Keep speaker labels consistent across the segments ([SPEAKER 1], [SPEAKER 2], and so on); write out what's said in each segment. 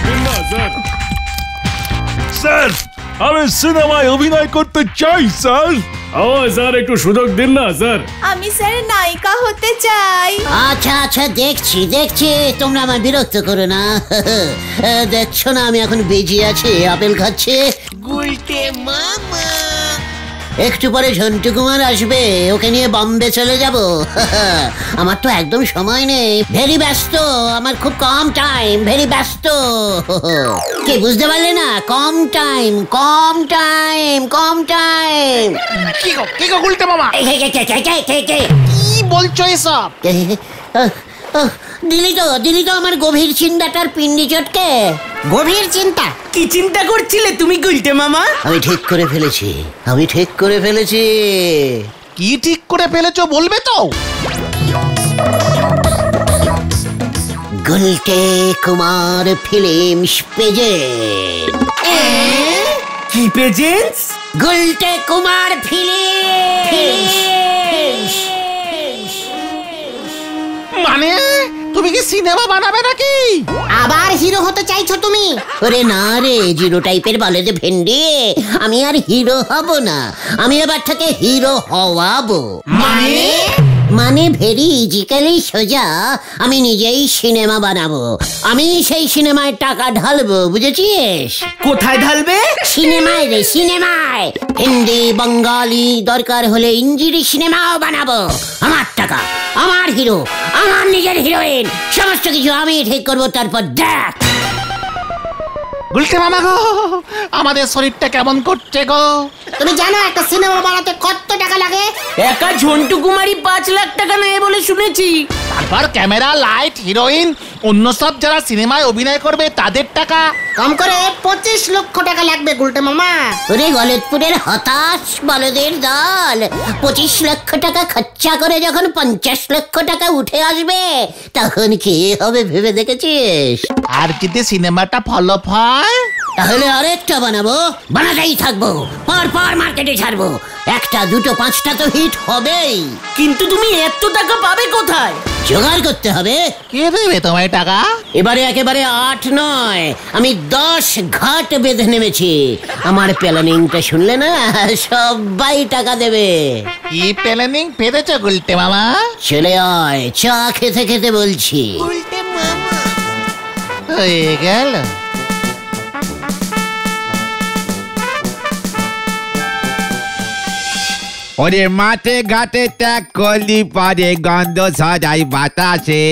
[SPEAKER 1] দিন না sir. Sir আমি সিনেমায় অভিনয় করতে চাই স্যার। ও স্যার একটু সুযোগ দিন না স্যার।
[SPEAKER 2] আমি স্যার নায়িকা হতে চাই।
[SPEAKER 3] আচ্ছা আচ্ছা দেখছি দেখছি, তোমরা আমার বিরক্ত করো না। দেখছো না আমি এখন বেজে আছি, আপেল খাচ্ছে। গুলটে মামা একটু পরে ঝন্টু কুমার আসবে, ওকে নিয়ে বম্বে চলে যাব। আমার তো একদম সময় নেই, ভেরি ব্যস্ত, আমার খুব কম টাইম, ভেরি ব্যস্ত। কি বুঝতে পারলে না? কম টাইম কম টাইম কম টাইম।
[SPEAKER 4] কি গো গুলটে মামা, কি বলছো এসব?
[SPEAKER 3] দিলি তো আমার গভীর চিন্তাটার পিন্ডি চটকে।
[SPEAKER 5] গভীর চিন্তা? কি চিন্তা করছিলে তুমি গুলটে মামা?
[SPEAKER 3] আমি ঠিক করে ফেলেছি।
[SPEAKER 4] কি ঠিক করে ফেলেছো বলবে তো?
[SPEAKER 3] Gulte Kumar films present.
[SPEAKER 5] কি প্রেজেন্টস?
[SPEAKER 3] গুলটে কুমার ফিল্মস।
[SPEAKER 4] মানে তুমি কি সিনেমা বানাবে নাকি?
[SPEAKER 5] আবার হিরো হতে চাইছো তুমি?
[SPEAKER 3] ওরে না রে, জিরো টাইপের বলে যে ভেন্ডি, আমি আর হিরো হব না, আমি এবার থেকে হিরো হওয়াবো। মানে ভেরি ইজিক্যালি সোজা, আমি নিজেই সিনেমা বানাবো, আমি সেই সিনেমায় টাকা ঢালবো, বুঝেছিস?
[SPEAKER 5] কোথায় ঢালবে?
[SPEAKER 3] সিনেমায় রে, সিনেমায়। হিন্দি বাঙালি দরকার হলে ইঞ্জিরি সিনেমাও বানাবো। আমার টাকা, আমার হিরো, আমার নিজের হিরোইন, সমস্ত কিছু আমি ঠিক করবো, তারপর দেখ।
[SPEAKER 4] গুলটে মামা গো, আমাদের শরীরটা কেমন করছে গো?
[SPEAKER 5] তুমি জানো একটা সিনেমা বানাতে কত টাকা লাগে? একা ঝন্টু কুমারী 5 লাখ টাকা নেয় বলে শুনেছি।
[SPEAKER 4] তারপর ক্যামেরা, লাইট, হিরোইন, অন্য সব যারা সিনেমায় অভিনয় করবে তাদের টাকা।
[SPEAKER 5] কম করে 25 লক্ষ টাকা লাগবে গুলটে মামা।
[SPEAKER 3] ওরে গলতপুরের হতাশ বলদের দল, 25 লক্ষ টাকা খরচা করে যখন 50 লক্ষ টাকা উঠে আসবে, তখন কি হবে ভেবে দেখেছিস?
[SPEAKER 4] আর যদি সিনেমাটা ফলপ হয়
[SPEAKER 3] তাহলে আরেকটা বানাবো, বানাতেই থাকবো, পর মার্কেটে ছাড়বো, 1টা 2টো 5টা তো হিট হবেই।
[SPEAKER 5] কিন্তু তুমি এত টাকা পাবে কোথায়?
[SPEAKER 3] জোগাড় করতে হবে।
[SPEAKER 4] কে দেবে তোমায় টাকা?
[SPEAKER 3] এবারে একেবারে 8 নয়, আমি 10 ঘাট বেঁধে নেমেছি। আমার প্ল্যানিংটা শুনলে না সবাই টাকা দেবে।
[SPEAKER 4] কি প্ল্যানিং পেরেছো গুলটে মামা?
[SPEAKER 3] চলে আয়, চা খেতে খেতে বলছি।
[SPEAKER 4] হয়ে গেল।
[SPEAKER 6] ওরে মাঠে ঘাটে ত্যাগ করলি পরে গন্ধ সদাই বাতাসে,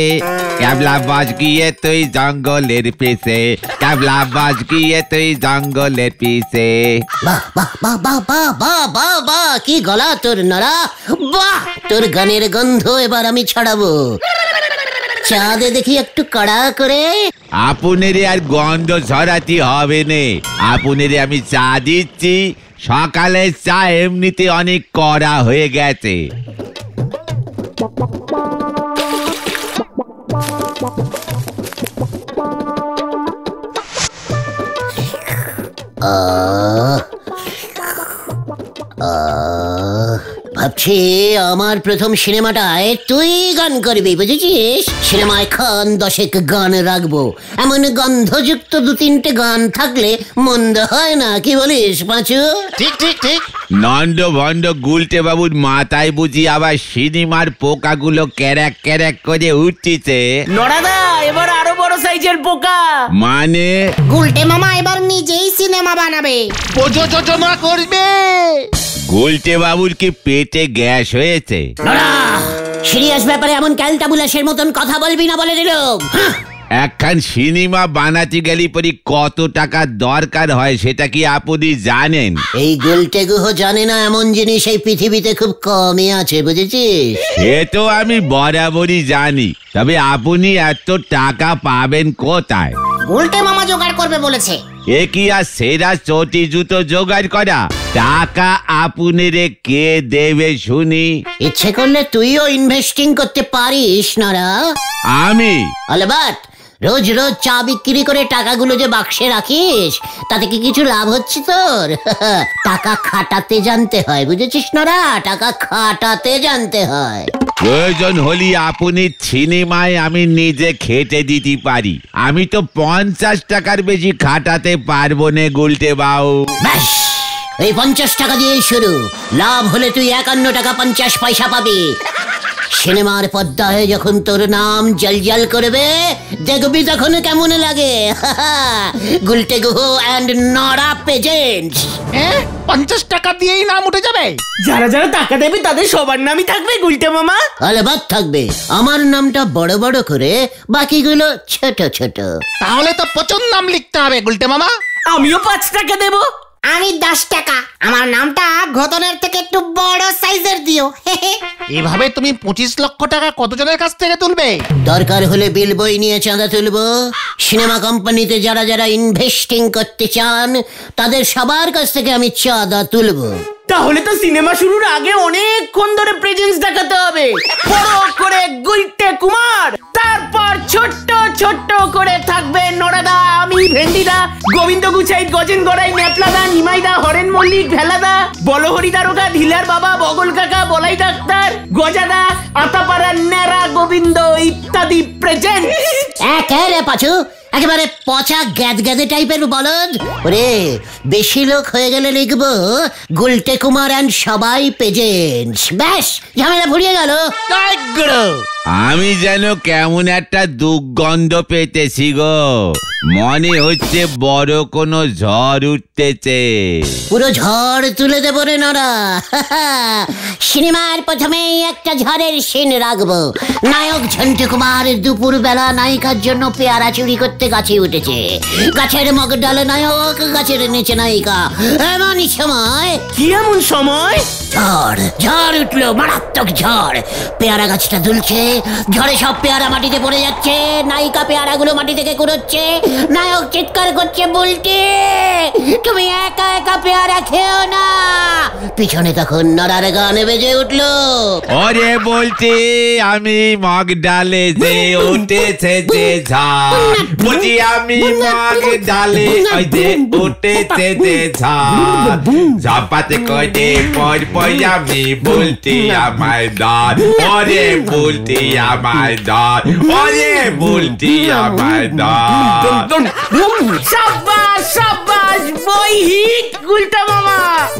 [SPEAKER 6] ক্যাবলা বাজ গিয়ে তুই জঙ্গলের পিছে, ক্যাবলা বাজ গিয়ে তুই জঙ্গলের পিছে।
[SPEAKER 3] বাহ বাহ বাহ বাহ বাহ বাহ বাহ বাহ, কি গলা তোর নরা, বাহ, তোর গানের গন্ধ এবার আমি ছড়াবো। চা দে দেখি একটু কড়া করে।
[SPEAKER 6] আপনার আর গন্ধ ছড়াতে হবে নে, আপনার আমি চা দিচ্ছি। সকালে চা এমনিতে অনেক কড়া হয়ে গেছে।
[SPEAKER 3] ভাবছি আমার প্রথম সিনেমাটায় তুই গান করবি, বুঝেছিস? সিনেমায় খান 10 গান রাখবো, এমন গন্ধযুক্ত 2-3টে গান থাকলে মন্দ হয় না, কি বলিস পাঁচু?
[SPEAKER 4] ঠিক ঠিক ঠিক।
[SPEAKER 6] নন্দ ভন্ড গুলটে বাবুর মাথায় বুঝি আবার সিনেমার পোকাগুলো ক্যারাক ক্যারাক করে উঠছে।
[SPEAKER 5] নড়াদা এবার আরো বড় সাইজের পোকা।
[SPEAKER 6] মানে
[SPEAKER 5] গুলটে মামা এবার নিজেই সিনেমা বানাবে,
[SPEAKER 4] প্রযোজনা করবে।
[SPEAKER 6] গুলটে বাবুর কি পেটে গ্যাস হয়েছে?
[SPEAKER 3] সিরিয়াস ব্যাপারে এমন ক্যালটাবুলাসের মতন কথা বলবি না বলে দিলাম।
[SPEAKER 6] একখান সিনেমা বানাতে গেলে পরে কত টাকা দরকার হয় সেটা কি আপনি জানেন?
[SPEAKER 3] এই গুলটে গুহ জানে না এমন জিনিস এই পৃথিবীতে খুব কমই আছে, বুঝেছিস?
[SPEAKER 6] সে তো আমি বরাবরই জানি, তবে আপনি এত টাকা পাবেন কোথায়?
[SPEAKER 5] গুলটে মামা জোগাড় করবে বলেছে।
[SPEAKER 6] এ কি আর সেরা চটি জুতো জোগাড় করা? টাকা আপনারে কে দেবে শুনি?
[SPEAKER 3] ইচ্ছে করলে তুইও ইনভেস্টিং করতে পারিস নারা।
[SPEAKER 6] আমি
[SPEAKER 3] অলবাত রোজ রোজ চা বিক্রি করে টাকাগুলো যে বাক্সে রাখিস তাতে কি কিছু লাভ হচ্ছে তোর? টাকা খাটাতে জানতে হয়, বুঝেছিস নরা? টাকা খাটাতে জানতে হয়।
[SPEAKER 6] প্রয়োজন হলে আপনি সিনেমায় আমি নিজে খেটে দিতে পারি, আমি তো 50 টাকার বেশি খাটাতে পারবো না গুলটে বাবু।
[SPEAKER 3] ব্যাস, এই 50 টাকা দিয়েই শুরু। লাভ হলে তুই 51 টাকা 50 পয়সা পাবি। সিনেমার পর্দায় যখন তোর নাম জলজল করবে দেখবি তখন কেমন লাগে। Gulte Guha and নরা presents.
[SPEAKER 4] 50 টাকা দিয়েই নাম উঠে যাবে?
[SPEAKER 5] যারা যারা টাকা দেবে তাদের সবার নামই থাকবে গুলটে মামা।
[SPEAKER 3] আলবাত থাকবে, আমার নামটা বড় বড় করে, বাকিগুলো ছোট ছোট।
[SPEAKER 4] তাহলে তো প্রচুর নাম লিখতে হবে গুলটে মামা।
[SPEAKER 5] আমিও 5 টাকা দেবো।
[SPEAKER 2] আমি 10 টাকা। আমার নামটা ঘটনের থেকে একটু বড় সাইজের দিও।
[SPEAKER 4] এভাবে তুমি 25 লক্ষ টাকা কতজনের কাছ থেকে তুলবে?
[SPEAKER 3] দরকার হলে বিল বই নিয়ে চাঁদা তুলবো। সিনেমা কোম্পানিতে যারা যারা ইনভেস্টিং করতে চান তাদের সবার কাছ থেকে আমি চাঁদা তুলবো।
[SPEAKER 5] তাহলে তো সিনেমা শুরুর আগে অনেকক্ষণ ধরে প্রেজেন্স দেখাতে হবে। বড় করে গুলটে কুমার, তারপর ছোট্ট ছোট্ট করে থাকবে নরাদা, আমি ভেন্ডিদা, গোবিন্দ গুছাই, গজেন গড়াই, নেপলাদা, নিমাইদা, হরেন মল্লিক, ভেলাদা, বলহরি দারোগা, ঢিলার বাবা, বগল কাকা, বলাই ডাক্তার, গজাদা, আতাপাড়া, নেড়া, গোবিন্দ ইত্যাদি প্রেজেন্ট।
[SPEAKER 3] একেবারে পাচু, একেবারে পচা গ্যাদগ্যাদে টাইপের বলদ। ওরে, বেশি লোক হয়ে গেলে লিখবো গুলটে কুমার অ্যান্ড সবাই প্রেজেন্টস। ব্যাস, ঝামেলা ফুরিয়ে গেল।
[SPEAKER 6] আমি যেন কেমন একটা দুর্গন্ধ পেতেছি গো, মনে হচ্ছে বড় কোনো ঝড় উঠতেছে।
[SPEAKER 3] পুরো ঝড় তুলে দেবো রে নরা। সিনেমার প্রথমেই একটা ঝড়ের সিন রাখবো। নায়ক ঝন্টু কুমার দুপুর বেলা নায়িকার জন্য পেয়ারা চুরি করতে গাছে উঠেছে। গাছের মগ ডালে নায়ক, গাছের নিচে নায়িকা। এমন সময়,
[SPEAKER 5] কি এমন সময়?
[SPEAKER 3] ঝড় উঠলো, মারাত্মক ঝড়। পেয়ারা গাছটা দুলছে, ঝড়ে সব পেয়ারা মাটিতে পড়ে যাচ্ছে। নায়িকা পেয়ারাগুলো মাটি থেকে কুড়োচ্ছে। নায়ক চিৎকার করছে, বুলটি তুমি একা একা পেয়ারা খেও না। পিছনে তখন নরার গান বেজে উঠলো।
[SPEAKER 6] ওরে বলছি আমি মগ ডালে যে উঠেছে যে ঝড়, বুঝি আমি মগ ডালে ওই যে উঠেছে যে ঝড়, ঝাপাতে করে পর পর আমি বলছি আমায় দাঁড়, ওরে বলছি আমায় দাঁড়, ওরে বলছি আমায় দাঁড়।
[SPEAKER 5] সাবাস সাবাস, বই হিট গুলটে মামা।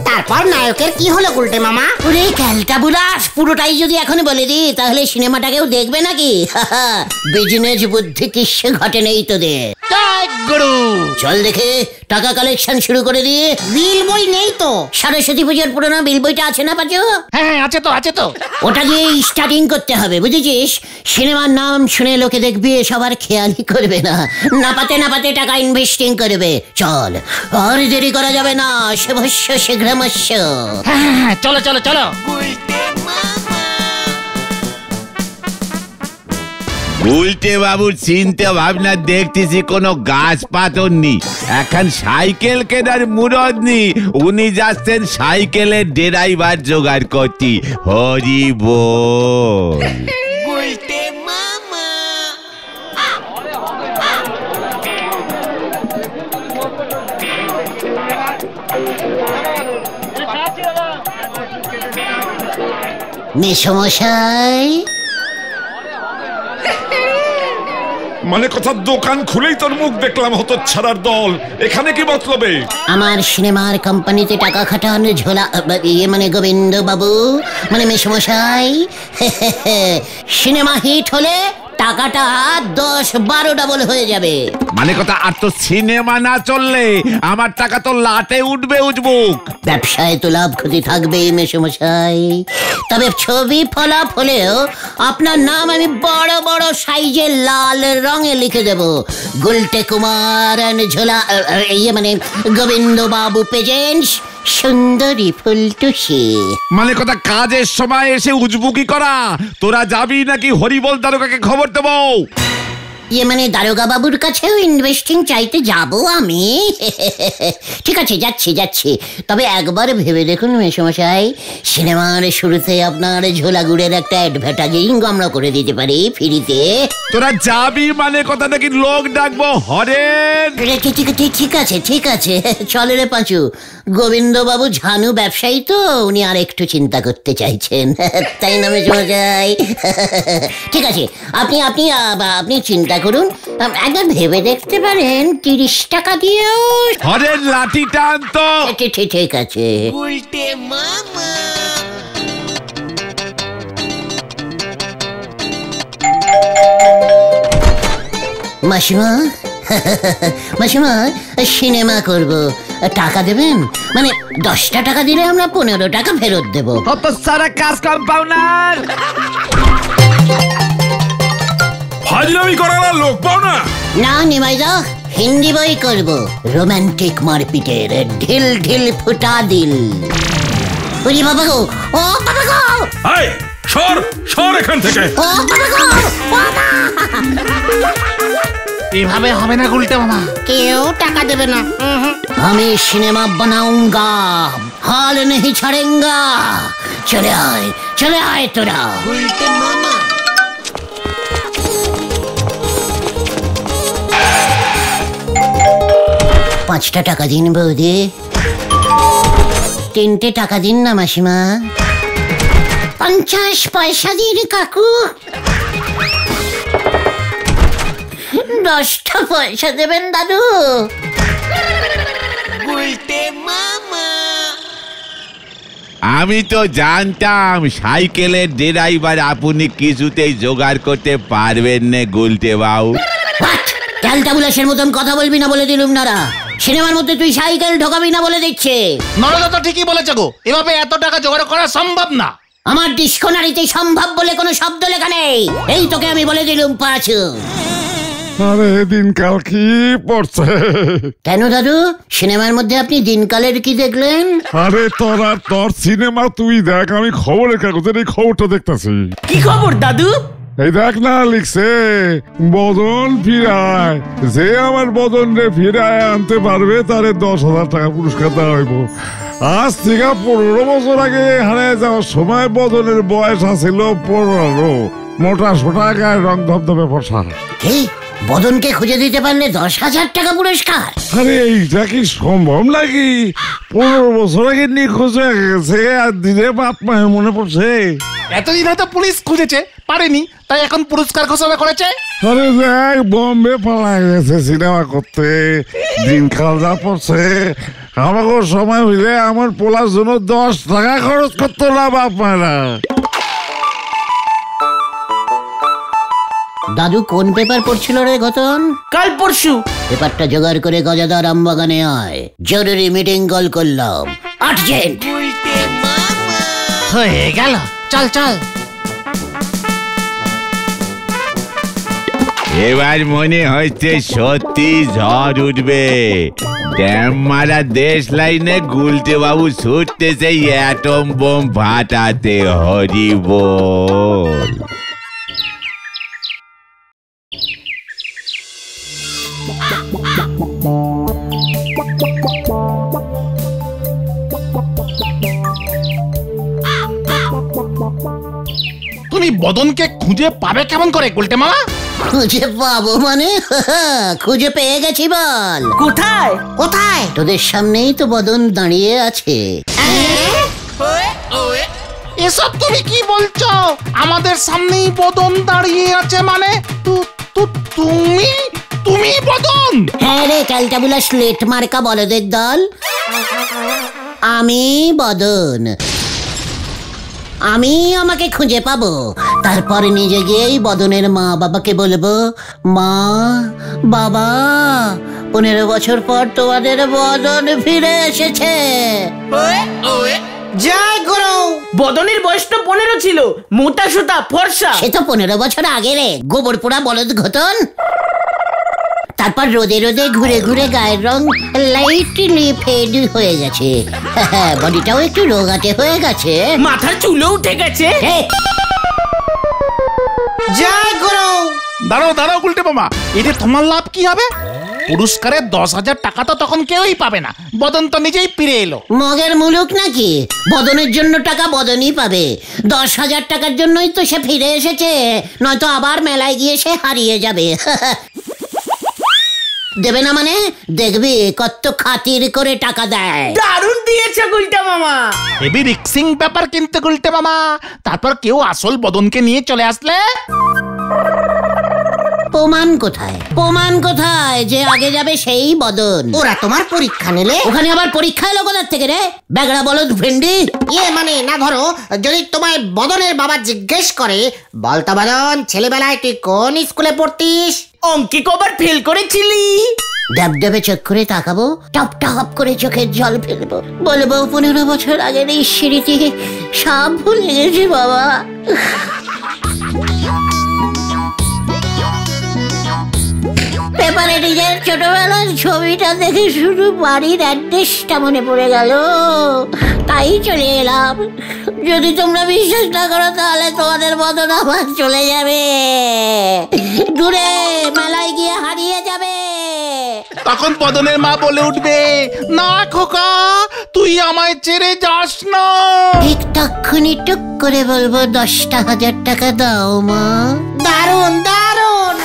[SPEAKER 2] তারপর নায়কের কি হলো গুলটে মামা?
[SPEAKER 3] ওরে ক্যালটা বুলাস, পুরোটাই যদি এখন বলে দিই তাহলে সিনেমাটাকেও দেখবে নাকি? বিজনেস বুদ্ধি কিসে ঘটে নেই তোদের। চল দেখে টাকা কালেকশন শুরু করে দিয়ে।
[SPEAKER 2] বিল বই নেই তো?
[SPEAKER 3] সরস্বতী পুজোর পুরোনো বিল বইটা আছে না পাচু?
[SPEAKER 4] হ্যাঁ আছে তো, আছে তো।
[SPEAKER 3] ওটা দিয়ে স্টার্টিং করতে হবে, বুঝেছিস? সিনেমার নাম শুনে লোকে দেখবি, সবার খেয়ালই করবে না, না পাতে টাকা ইনভেস্টিং করবে। চল, আর দেরি করা যাবে না, শুভস্য শীঘ্রমস্য।
[SPEAKER 4] হ্যাঁ চলো চলো চলো।
[SPEAKER 6] উল্টে বাবুর চিন্তা ভাবনা দেখতেছি কোনো গাছ পাথর নি, এখন সাইকেল কেনার মুরদ নি, উনি যাচ্ছেন সাইকেলের ড্রাইভার জোগাড় করতে। হরি বল।
[SPEAKER 3] মেসমশাই,
[SPEAKER 1] মানে কথা, দোকান খুলেই তোর মুখ দেখলাম হতো ছাড়ার দল, এখানে কি মতলবে?
[SPEAKER 3] আমার সিনেমার কোম্পানিতে টাকা খাটান ঝোলা, মানে গোবিন্দ বাবু, মানে মেসমশাই। সিনেমা হিট হলে টাকাটা 10-12 ডাবল হয়ে যাবে।
[SPEAKER 6] মানে কথা, আর তো সিনেমা না চললে আমার টাকা তো লাটে উঠবে উজবুক।
[SPEAKER 3] ব্যবসায় তো লাভ ক্ষতি থাকবেই মেসমশাই, তবে ছবি ফলাফলেও আপনার নাম আমি বড় বড় সাইজে লাল রঙে লিখে দেব। গুলটে কুমার ঝোলা, মানে গোবিন্দ বাবু প্রেজেন্টস সুন্দরী ফুলটুসি।
[SPEAKER 6] মানে কথা, কাজের সময় এসে উজবুকি করা। তোরা যাবি নাকি হরিবল দারোগাকে খবর দেবো?
[SPEAKER 3] ইয়ে মানে দারোগা বাবুর কাছেও ইনভেস্টিং চাইতে যাব আমি। ঠিক আছে, যাচ্ছি। তবে একবার ভেবে দেখুন মেসমশাই, সিনেমার শুরুতে আপনার ঝোলা গুড়ের একটা অ্যাডভার্টাইজিং আমরা করে দিতে পারি ফ্রিতে।
[SPEAKER 6] তোরা যাবি মানে কথা নাকি লোক ডাকবো হরেন?
[SPEAKER 3] ঠিক আছে চলে রে পাঁচু। গোবিন্দ বাবু ঝানু ব্যবসায়ী তো, উনি আর একটু চিন্তা করতে চাইছেন, তাই না মেসমশাই? ঠিক আছে, আপনি চিন্তা করুন, একবার ভেবে দেখতে পারেন 30 টাকা দিয়েও।
[SPEAKER 6] হরেন লাঠি টান তো।
[SPEAKER 3] ঠিক আছে। মাসিমা সিনেমা করব, টাকা দেবেন? মানে 10টা টাকা দিলে আমরা 15 টাকা ফেরত দেবো।
[SPEAKER 6] কত সারা কাজ কম্পাউন্ডার,
[SPEAKER 1] ফাজলামি করার আর লোক পাও না?
[SPEAKER 3] না নিমাইদা, হিন্দি বই করব, রোমান্টিক মারপিটের, ঢিল ঢিল ফুটা দিল। ওরে বাবা গো, ও বাবা গো,
[SPEAKER 1] এই সর এখান থেকে।
[SPEAKER 3] ও বাবা গো, বাবা!
[SPEAKER 4] এভাবে হবে না গুলটে মামা।
[SPEAKER 2] কেউ টাকা দেবে না।
[SPEAKER 3] আমি সিনেমা বানাউঙ্গা, হাল नहीं ছাড়েঙ্গা। চলে আয় তোরা। 5টা টাকা দিন বৌদি। 3টে টাকা দিন না মাসিমা। 50 পয়সা দিন কাকু। 10টা পয়সা দেবেন দাদু।
[SPEAKER 6] আমি তো জানতাম সাইকেলের ড্রাইভার আপনি কিছুতেই জোগাড় করতে পারবেন না গুলটে বাবু।
[SPEAKER 3] ক্যালটাবুলাসের মতন কথা বলবি না বলে দিলুম নারা। সিনেমার মধ্যে তুই সাইকেল ঢোকাবি না বলে দিচ্ছে।
[SPEAKER 4] নরদা তো ঠিকই বলেছে গো, এভাবে এত টাকা জোগাড় করা সম্ভব না।
[SPEAKER 3] আমার ডিকশনারিতে সম্ভব বলে কোনো শব্দ লেখা নেই, এই তোকে আমি বলে দিলুম পাঁচু।
[SPEAKER 1] আরে দিনকাল কি পড়ছে?
[SPEAKER 3] কেন দাদু, সিনেমার মধ্যে আপনি দিনকালের কি দেখলেন?
[SPEAKER 1] আরে তোর সিনেমা তুই দেখ, আমি খবরের কাগজের এই খবরটা দেখতেছি।
[SPEAKER 5] কি খবর দাদু?
[SPEAKER 1] এই দেখ না, লিখছে বদন ফিরায়, যে আমার বদন রে ফিরায় আনতে পারবে তারে 10,000 টাকা পুরস্কার দেওয়া হইব। আজ থেকে 15 বছর আগে হারিয়ে যাওয়ার সময় বদনের বয়স আছিল 15, মোটা সোটা গায়ে রং ধবধবে ফসা।
[SPEAKER 3] কি, বদনকে খুঁজে দিতে পারলে 10,000 টাকা পুরস্কার?
[SPEAKER 1] আরে এইটা কি সম্ভব নাকি? 15 বছর আগে নিখোঁজ হয়ে গেছে আর দিনে বাপ মায়ের মনে পড়ছে।
[SPEAKER 4] এতদিন হয়তো পুলিশ খুঁজেছে পারেনি, তাই এখন পুরস্কার ঘোষণা করেছে।
[SPEAKER 1] আরে দেখ, বম্বে পালা গেছে সিনেমা করতে, দিনকাল যা পড়ছে। আমাকে সময় হইলে আমার পোলার জন্য 10 টাকা খরচ করতো না বাপ মায়েরা।
[SPEAKER 3] দাদু কোন পেপার পড়ছিল রে ঘটন?
[SPEAKER 5] কাল পরশু।
[SPEAKER 3] পেপারটা জোগাড় করে গজাদার আমবাগানে আয়, জরুরি মিটিং কল করলাম, আর্জেন্ট।
[SPEAKER 4] হয়ে গেল, চল।
[SPEAKER 6] এবার মনে হচ্ছে সত্যি ঝড় উঠবে। ড্যাম মারা দেশ লাইনে গুলটে বাবু ছুটতেছে অ্যাটম বোম ফাটাতে। হরি বল।
[SPEAKER 4] তুমি বদনকে খুঁজে পাবে কেমন করে গুলটে মামা?
[SPEAKER 3] খুঁজে পাবো মানে? খুঁজে পেয়ে গেছি বল।
[SPEAKER 5] কোথায়?
[SPEAKER 2] কোথায়?
[SPEAKER 3] তোদের সামনেই তো বদন দাঁড়িয়ে আছে।
[SPEAKER 4] এসব তুমি কি বলছো? আমাদের সামনেই বদন দাঁড়িয়ে আছে মানে? তুমি বদন?
[SPEAKER 3] হ্যাঁ রে ক্যালটাবুলাস লেট মার্কা বলদের দল, আমি বদন। আমি আমাকে খুঁজে পাবো, তারপর নিজে গিয়েই বদনের মা বাবাকে বলবো, মা বাবা 15 বছর পর তোমাদের বদন ফিরে এসেছে।
[SPEAKER 5] জয় গুরু। বদনের বয়স তো 15 ছিল, মোটা সোটা ফর্সা।
[SPEAKER 3] সে তো 15 বছর আগে রে, গোবর পোড়া বলদ ঘটন। তারপর রোদে রোদে ঘুরে ঘুরে গায়ের রং লাইটলি ফেড হয়ে গেছে, বডিটাও একটু রোগাটে হয়ে গেছে,
[SPEAKER 5] মাথার চুলও উঠে গেছে।
[SPEAKER 2] জয় গুরু।
[SPEAKER 4] দাঁড়াও গুলটে মামা, এতে তোমার লাভ কি হবে? পুরস্কারের 10,000 টাকা তো তখন কেউই পাবে না, বদন তো নিজেই ফিরে এলো।
[SPEAKER 3] মগের মুলুক নাকি? বদনের জন্য টাকা বদনই পাবে। 10,000 টাকার জন্যই তো সে ফিরে এসেছে, নয়তো আবার মেলায় গিয়ে সে হারিয়ে যাবে। দেবে না মানে? দেখবি কত খাতির করে টাকা দেয়।
[SPEAKER 5] দারুণ দিয়েছে গুলটে মামা।
[SPEAKER 4] হেভি রিক্সিং ব্যাপার কিন্তু গুলটে মামা। তারপর কেউ আসল বদনকে নিয়ে চলে আসলে
[SPEAKER 3] প্রমাণ কোথায় যে আগে যাবে সেই বদন?
[SPEAKER 2] ওরা তোমার পরীক্ষা নিলে?
[SPEAKER 3] ওখানে আবার পরীক্ষা এলো কোথার থেকে রে? বেগড়া বলদ ভেন্ডি।
[SPEAKER 2] মানে না, ধরো যদি তোমায় বদনের বাবা জিজ্ঞেস করে, বলতো বদন ছেলেবেলায় তুই কোন স্কুলে পড়তিস?
[SPEAKER 5] অঙ্কে কবার ফেল করেছিলি?
[SPEAKER 3] ডাবডাবে চোখ করে তাকাবো, টপ টপ করে চোখের জল ফেলবো, বলবো 15 বছর আগের এই স্মৃতি সব ভুলে গেছি বাবা। পেপারে নিজের ছোটবেলার ছবিটা দেখে শুধু বাড়ির অ্যাড্রেসটা মনে পড়ে গেল, তাই চলে এলাম। যদি তোমরা বিশ্বাস না করো তাহলে তোমাদের বদন আবার চলে যাবে, দূরে মেলায় গিয়ে হারিয়ে যাবে।
[SPEAKER 4] তখন বদনের মা বলে উঠবে, না খোকা, তুই আমায় ছেড়ে যাস না।
[SPEAKER 3] ঠিক তখনই টুক করে বলবো, 10,000 টাকা দাও মা।
[SPEAKER 2] দারুণ দারুণ।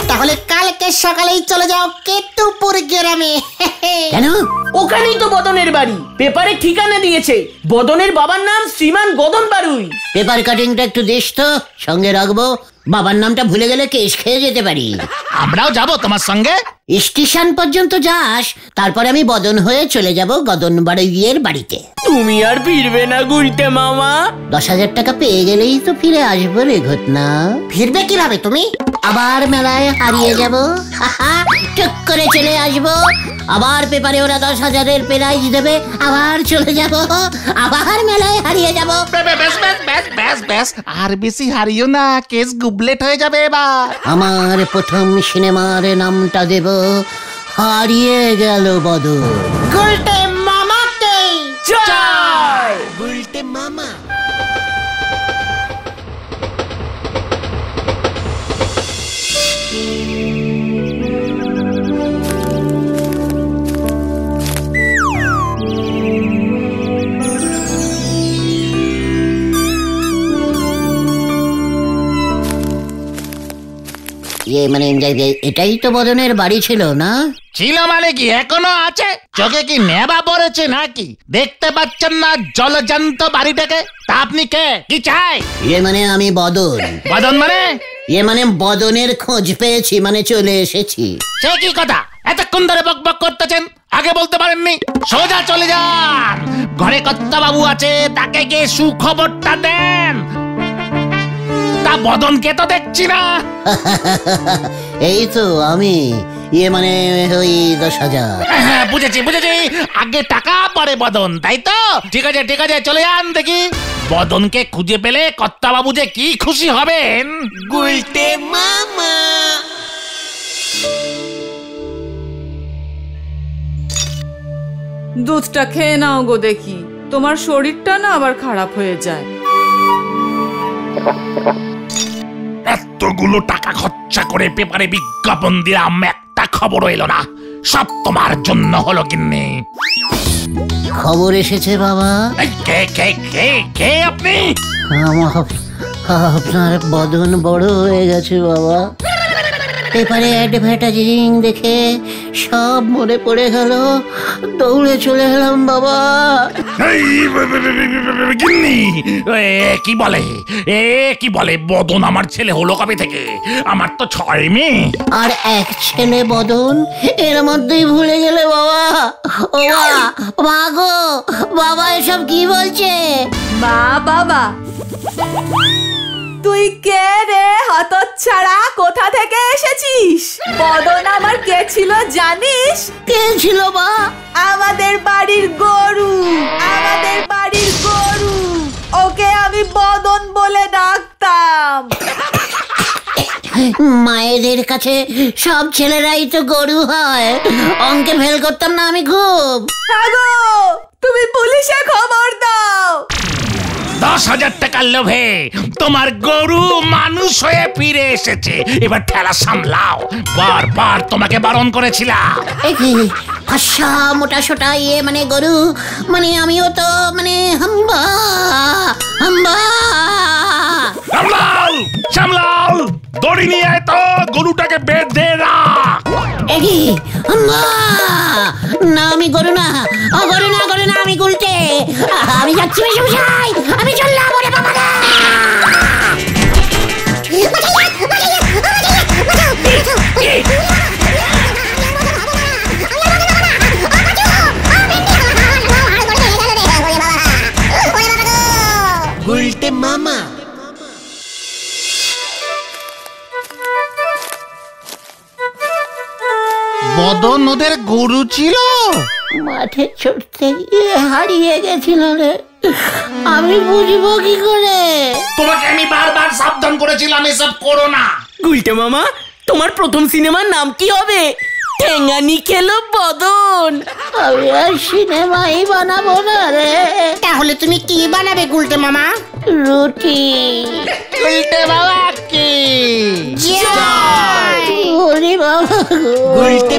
[SPEAKER 2] তাহলে কালকে সকালেই চলে যাও কেতুপুর গ্রামে।
[SPEAKER 3] কেন?
[SPEAKER 5] ওখানেই তো বদনের বাড়ি, পেপারে ঠিকানা দিয়েছে। বদনের বাবার নাম শ্রীমান গদন বারুই।
[SPEAKER 3] পেপার কাটিংটা একটু দিস তো, সঙ্গে রাখবো। বাবার নামটা ভুলে গেলে কেস খেয়ে যেতে পারি।
[SPEAKER 4] আমরাও যাব তোমার সঙ্গে।
[SPEAKER 3] স্টেশন পর্যন্ত যাস, তারপর আমি বদন হয়ে চলে যাব গদন বাড়ুইয়ের বাড়িতে।
[SPEAKER 5] তুমি আর ফিরবে না গুলটে মামা?
[SPEAKER 3] 10,000 টাকা পেয়ে গেলেই তো ফিরে আসবো রে ঘটনা।
[SPEAKER 2] ফিরবে কিভাবে তুমি?
[SPEAKER 3] আবার মেলায় হারিয়ে যাব, টুক করে চলে আসবো। আবার পেপারে ওরা 10,000-এর প্রাইজ দেবে, আবার চলে যাব, আবার মেলায় হারিয়ে যাব।
[SPEAKER 4] ব্যাস, আর বেশি হারিও না, কেস গুবলেট হয়ে যাবে এবার।
[SPEAKER 3] আমার প্রথম সিনেমার নামটা দেব হারিয়ে গেল বদন।
[SPEAKER 2] গুলটে মামাকে
[SPEAKER 5] জয়।
[SPEAKER 2] গুলটে মামা।
[SPEAKER 3] মানে এটাই তো বদনের বাড়ি ছিল না?
[SPEAKER 4] ছিল মানে কি, এখনো আছে? চোখে কি নেবা পড়েছে নাকি? দেখতে পাচ্ছেন না জলজান্ত বাড়িটাকে? তা আপনি কে, কি চাই?
[SPEAKER 3] মানে আমি বদন।
[SPEAKER 4] বদন মানে?
[SPEAKER 3] মানে বদনের খোঁজ পেয়েছি, মানে চলে এসেছি।
[SPEAKER 4] সে কি কথা? এতক্ষণ ধরে বকবক করতেছেন, আগে বলতে পারেননি? সোজা চলে যান, ঘরে কর্তা বাবু আছে, তাকে গিয়ে সুখবরটা দেন। তা বদনকে তো দেখছি না।
[SPEAKER 3] এই তো আমি, মানে ওই 10,000।
[SPEAKER 4] হ্যাঁ, বুঝেছি। আগে টাকা পরে বদন, তাই তো? ঠিক আছে, চলে যান দেখি। বদনকে খুঁজে পেলে কর্তা বাবু যে কি খুশি হবেন।
[SPEAKER 2] গুলটে মামা।
[SPEAKER 7] দুধটা খেয়ে নাও গো, দেখি তোমার শরীরটা না আবার খারাপ হয়ে যায়।
[SPEAKER 4] এতগুলো টাকা খরচা করে পেপারে বিজ্ঞাপন দিলাম, একটা খবর এলো না। সব তোমার জন্য হলো কিন্নি।
[SPEAKER 3] খবর এসেছে বাবা।
[SPEAKER 4] কে আপনি?
[SPEAKER 3] আপনার বদন বড় হয়ে গেছে বাবা। পেপারে অ্যাডভার্টাইজিং দেখে সব মনে পড়ে গেল, দৌড়ে চলে এলাম বাবা।
[SPEAKER 4] কি বলে বদন আমার ছেলে হলো কবে থেকে? আমার তো 6 মেয়ে
[SPEAKER 3] আর 1 ছেলে বদন, এর মধ্যেই ভুলে গেলে বাবা। ও মা গো, বাবা এসব কি বলছে?
[SPEAKER 7] মা বাবা, তুই কে রে হতচ্ছাড়া? কোথা থেকে এসেছিস? বদন আমার কে ছিল জানিস?
[SPEAKER 3] কে ছিল মা?
[SPEAKER 7] আমাদের বাড়ির গরু। ওকে আমি বদন বলে ডাকতাম।
[SPEAKER 3] মায়েদের কাছে সব ছেলেরাই তো গরু হয়, অঙ্কে ফেল করতাম না আমি খুব।
[SPEAKER 7] হ্যাঁ গো, তুমি পুলিশে খবর দাও।
[SPEAKER 4] 10,000 টাকার লোভে তোমার গরু মানুষ হয়ে ফিরে এসেছে। এবার ঠেলা সামলাও, বারবার তোমাকে বারণ করেছিলাম।
[SPEAKER 3] আচ্ছা, মোটা সোটা ইয়ে মানে গরু, মানে আমিও তো মানে হাম্বা হাম্বা।
[SPEAKER 4] সামলাও সামলাও, দড়ি নিয়ে আয় তো, গরুটাকে বেঁধে রাখ।
[SPEAKER 3] হাম্বা না, আমি গরু না, গরু না, গরু না, আমি গুলটে। আমি যাচ্ছি মেশামশাই, আমি চললাম। ওরে বাবা রে!
[SPEAKER 2] গুলটে মামা।
[SPEAKER 4] বদন ওদের গরু ছিল?
[SPEAKER 3] মাঠে ছুটতে গিয়ে হারিয়ে গেছিল রে, আমি বুঝবো কি করে?
[SPEAKER 4] তোমাকে আমি বারবার সাবধান করেছিলাম এসব করো না।
[SPEAKER 5] গুলটে মামা, তোমার প্রথম সিনেমার নাম কি হবে? ঠেঙ্গানি খেলো বদন।
[SPEAKER 3] আমি আর সিনেমাই বানাবো না রে।
[SPEAKER 2] তাহলে তুমি কি বানাবে গুলটে মামা?
[SPEAKER 3] রুটি।
[SPEAKER 4] উল্টে বাবা কি
[SPEAKER 2] জয়!
[SPEAKER 3] ওরে বাবা গো।
[SPEAKER 2] গুলটে